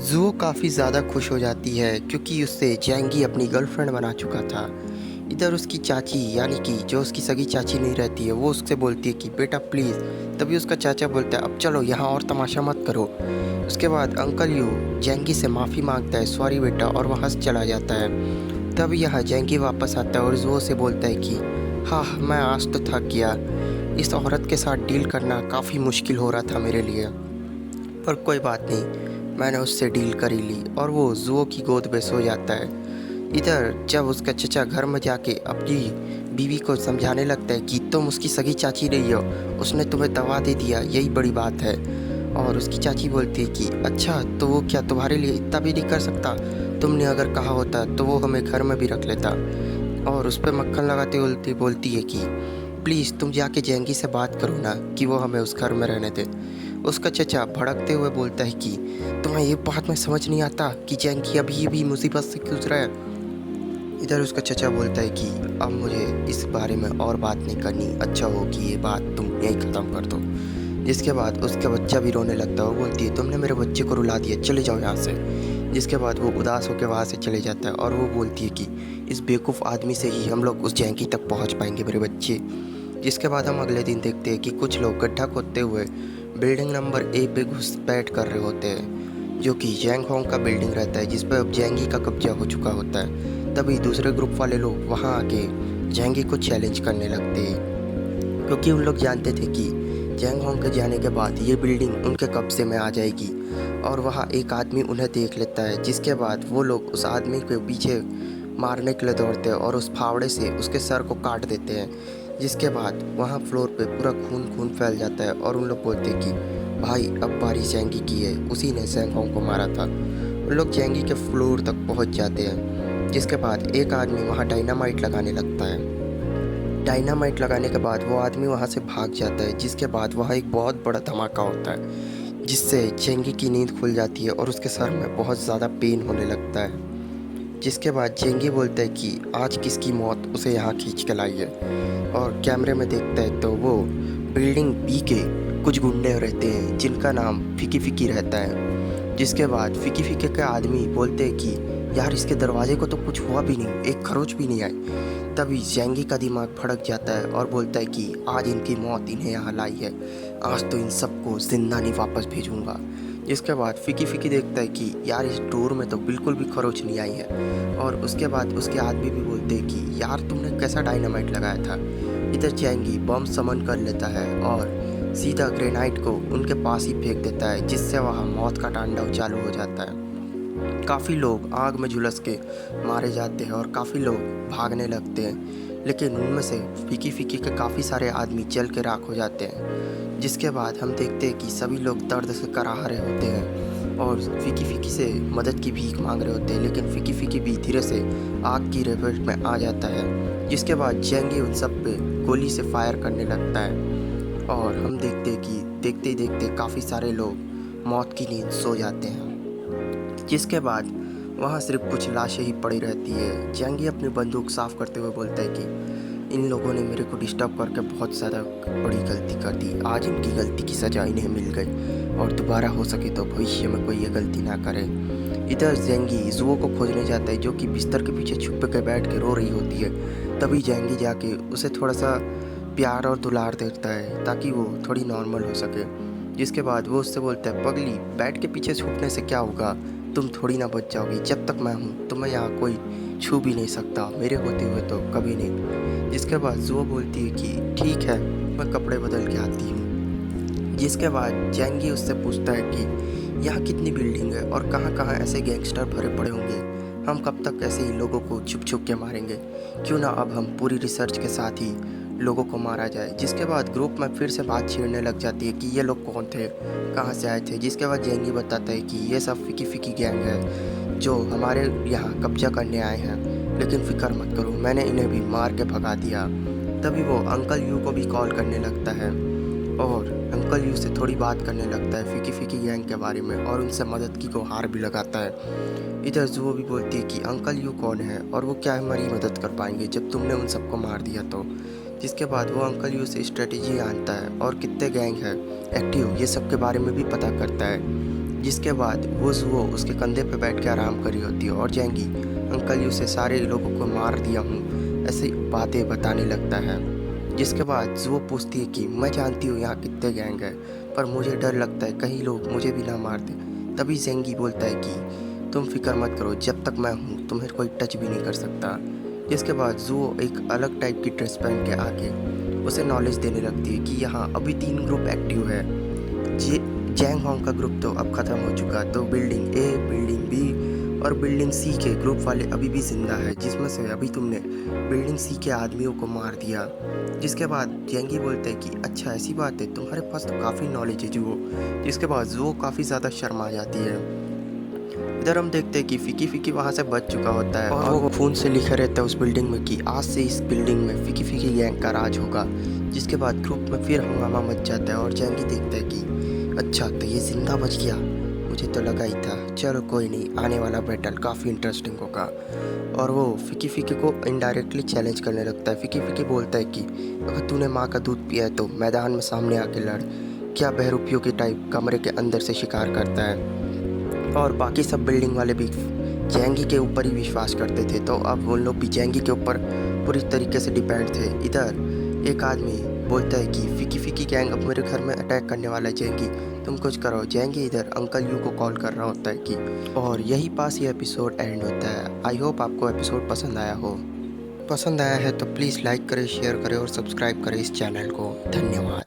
ज़ुओ काफ़ी ज़्यादा खुश हो जाती है क्योंकि उससे जैंगी अपनी गर्लफ्रेंड बना चुका था। इधर उसकी चाची यानी कि जो उसकी सगी चाची नहीं रहती है वो उससे बोलती है कि बेटा प्लीज़। तभी उसका चाचा बोलता है अब चलो यहाँ और तमाशा मत करो। उसके बाद अंकल यू जैंगी से माफ़ी मांगता है सॉरी बेटा और वह हंस चला जाता है। तब यहाँ जैंगी वापस आता है और ज़ुओ से बोलता है कि हाँ मैं आज तो थक गया। इस औरत के साथ डील करना काफ़ी मुश्किल हो रहा था मेरे लिए, पर कोई बात नहीं, मैंने उससे डील कर ही ली और वो ज़ुओ की गोद में सो जाता है। इधर जब उसका चचा घर में जाके अपनी बीवी को समझाने लगता है कि तुम उसकी सगी चाची नहीं हो, उसने तुम्हें दवा दे दिया, यही बड़ी बात है। और उसकी चाची बोलती है कि अच्छा तो वो क्या तुम्हारे लिए इतना भी नहीं कर सकता, तुमने अगर कहा होता तो वो हमें घर में भी रख लेता। और उस पर मक्खन लगाते बोलती बोलती है कि प्लीज़ तुम जाके जैंगी से बात करो ना कि वो हमें उस घर में रहने दे। उसका चचा भड़कते हुए बोलता है कि तुम्हें ये बात में समझ नहीं आता कि जैंगी अभी भी मुसीबत से जूझ रहा है। इधर उसका चचा बोलता है कि अब मुझे इस बारे में और बात नहीं करनी, अच्छा हो कि ये बात तुम यहीं ख़त्म कर दो। जिसके बाद उसका बच्चा भी रोने लगता है, वो बोलती है तुमने मेरे बच्चे को रुला दिया, चले जाओ यहाँ से। जिसके बाद वो उदास होकर वहाँ से चले जाता है और वो बोलती है कि इस बेवकूफ़ आदमी से ही हम लोग उस जैंकी तक पहुँच पाएंगे मेरे बच्चे। जिसके बाद हम अगले दिन देखते हैं कि कुछ लोग गड्ढा खोदते हुए बिल्डिंग नंबर ए पे घुसपैठ कर रहे होते हैं, जो कि जैंग होंग का बिल्डिंग रहता है जिस पर अब जैंगी का कब्जा हो चुका होता है। तभी दूसरे ग्रुप वाले लोग वहाँ आके जैंगी को चैलेंज करने लगते हैं, क्योंकि उन लोग जानते थे कि जैंग होंग के जाने के बाद ये बिल्डिंग उनके कब्जे में आ जाएगी। और वहाँ एक आदमी उन्हें देख लेता है, जिसके बाद वो लोग उस आदमी के पीछे मारने के लिए दौड़ते हैं और उस फावड़े से उसके सर को काट देते हैं। जिसके बाद वहाँ फ्लोर पे पूरा खून खून फैल जाता है और उन लोग बोलते हैं कि भाई अब बारी जैंगी की है, उसी ने जैंग होंग को मारा था। उन लोग जैंगी के फ्लोर तक पहुँच जाते हैं। जिसके बाद एक आदमी वहाँ डायनामाइट लगाने लगता है। डायनामाइट लगाने के बाद वो आदमी वहाँ से भाग जाता है। जिसके बाद वहाँ एक बहुत बड़ा धमाका होता है, जिससे जेंगी की नींद खुल जाती है और उसके सर में बहुत ज़्यादा पेन होने लगता है। जिसके बाद जेंगी बोलता है कि आज किसकी मौत उसे यहाँ खींच के लाई है, और कैमरे में देखता है तो वो बिल्डिंग बी के कुछ गुंडे रहते हैं जिनका नाम फिकी फिकी रहता है। जिसके बाद फिकी फिकी के आदमी बोलते हैं कि यार इसके दरवाजे को तो कुछ हुआ भी नहीं, एक खरोच भी नहीं आई। तभी जैंगी का दिमाग भड़क जाता है और बोलता है कि आज इनकी मौत इन्हें यहाँ लाई है, आज तो इन सबको जिंदा नहीं वापस भेजूंगा। जिसके बाद फिकी फिकी देखता है कि यार इस डोर में तो बिल्कुल भी खरोच नहीं आई है। और उसके बाद उसके आदमी भी बोलते हैं कि यार तुमने कैसा डायनामाइट लगाया था। इधर जैंगी बम समन कर लेता है और सीधा ग्रेनाइट को उनके पास ही फेंक देता है, जिससे वहाँ मौत का तांडव चालू हो जाता है। काफ़ी लोग आग में झुलस के मारे जाते हैं और काफ़ी लोग भागने लगते हैं, लेकिन उनमें से फीकी फीकी के काफ़ी सारे आदमी जल के राख हो जाते हैं। जिसके बाद हम देखते हैं कि सभी लोग दर्द से कराह रहे होते हैं और फीकी फीकी से मदद की भीख मांग रहे होते हैं, लेकिन फीकी फीकी भी धीरे से आग की लपेट में आ जाता है। जिसके बाद जैंगी उन सब पे गोली से फायर करने लगता है और हम देखते हैं कि देखते ही देखते काफ़ी सारे लोग मौत की नींद सो जाते हैं। जिसके बाद वहाँ सिर्फ कुछ लाशें ही पड़ी रहती है। जैंगी अपनी बंदूक साफ करते हुए बोलता है कि इन लोगों ने मेरे को डिस्टर्ब करके बहुत ज़्यादा बड़ी गलती कर दी, आज इनकी गलती की सज़ा इन्हें मिल गई और दोबारा हो सके तो भविष्य में कोई ये गलती ना करे। इधर जैंगी ज़ुओ को खोजने जाता है, जो कि बिस्तर के पीछे छुप के बैठ के रो रही होती है। तभी जैंगी जाके उसे थोड़ा सा प्यार और दुलार देता है ताकि वो थोड़ी नॉर्मल हो सके। जिसके बाद वो उससे बोलता है पगली बैट के पीछे छुपने से क्या होगा, तुम थोड़ी ना बच जाओगी, जब तक मैं हूँ तुम्हें यहाँ कोई छू भी नहीं सकता, मेरे होते हुए तो कभी नहीं। जिसके बाद ज़ुओ बोलती है कि ठीक है मैं कपड़े बदल के आती हूँ। जिसके बाद जैंगी उससे पूछता है कि यहाँ कितनी बिल्डिंग है और कहाँ कहाँ ऐसे गैंगस्टर भरे पड़े होंगे, हम कब तक ऐसे ही लोगों को छुप छुप के मारेंगे, क्यों ना अब हम पूरी रिसर्च के साथ ही लोगों को मारा जाए। जिसके बाद ग्रुप में फिर से बात छेड़ने लग जाती है कि ये लोग कौन थे, कहाँ से आए थे। जिसके बाद जेंगी बताता है कि ये सब फिकी फिकी गैंग है जो हमारे यहाँ कब्जा करने आए हैं, लेकिन फिक्र मत करो मैंने इन्हें भी मार के भगा दिया। तभी वो अंकल यू को भी कॉल करने लगता है और अंकल यू से थोड़ी बात करने लगता है फिकी फिकी गैंग के बारे में और उनसे मदद की गुहार भी लगाता है। इधर जुओ भी बोलती है कि अंकल यू कौन है और वो क्या हमारी मदद कर पाएंगे जब तुमने उन सबको मार दिया तो। जिसके बाद वो अंकल यू से स्ट्रेटेजी जानता है और कितने गैंग है एक्टिव ये सब के बारे में भी पता करता है। जिसके बाद वो जुओ उसके कंधे पे बैठ के आराम कर रही होती है और जेंगी अंकल यू से सारे लोगों को मार दिया हूँ ऐसी बातें बताने लगता है। जिसके बाद जुओ पूछती है कि मैं जानती हूँ यहाँ कितने गैंग है, पर मुझे डर लगता है कहीं लोग मुझे भी ना मार दें। तभी जेंगी बोलता है कि तुम फिक्र मत करो, जब तक मैं हूँ तुम्हें कोई टच भी नहीं कर सकता। जिसके बाद जुओ एक अलग टाइप की ड्रेस पहन के आके उसे नॉलेज देने लगती है कि यहाँ अभी 3 ग्रुप एक्टिव है। जे जैंग होंग का ग्रुप तो अब ख़त्म हो चुका, तो बिल्डिंग ए, बिल्डिंग बी और बिल्डिंग सी के ग्रुप वाले अभी भी ज़िंदा है, जिसमें से अभी तुमने बिल्डिंग सी के आदमियों को मार दिया। जिसके बाद जेंगी बोलते हैं कि अच्छा ऐसी बात है, तुम्हारे पास तो काफ़ी नॉलेज है जुओ। जिसके बाद जुओ काफ़ी ज़्यादा शर्मा जाती है। इधर हम देखते हैं कि फिकी फिकी वहाँ से बच चुका होता है और वो खून से लिखा रहता है उस बिल्डिंग में कि आज से इस बिल्डिंग में फिकी फिकी गैंग का राज होगा। जिसके बाद ग्रुप में फिर हंगामा मच जाता है और जेंगी देखता है कि अच्छा तो ये जिंदा बच गया, मुझे तो लगा ही था। चलो कोई नहीं, आने वाला बैटल काफ़ी इंटरेस्टिंग होगा। और वो फिकी फिकी को इनडायरेक्टली चैलेंज करने लगता है। फिकी फिकी बोलता है कि अगर तूने माँ का दूध पिया है तो मैदान में सामने आके लड़। क्या बहरूपियों के टाइप कमरे के अंदर से शिकार करता है। और बाकी सब बिल्डिंग वाले भी जेंगी के ऊपर ही विश्वास करते थे, तो अब वो लोग भी जेंगी के ऊपर पूरी तरीके से डिपेंड थे। इधर एक आदमी बोलता है कि फिकी फिकी गैंग अब मेरे घर में अटैक करने वाला है, जेंगी तुम कुछ करो। जेंगी इधर अंकल यू को कॉल कर रहा होता है कि और यही पास ये एपिसोड एंड होता है। आई होप आपको एपिसोड पसंद आया हो। पसंद आया है तो प्लीज़ लाइक करें, शेयर करें और सब्सक्राइब करें इस चैनल को। धन्यवाद।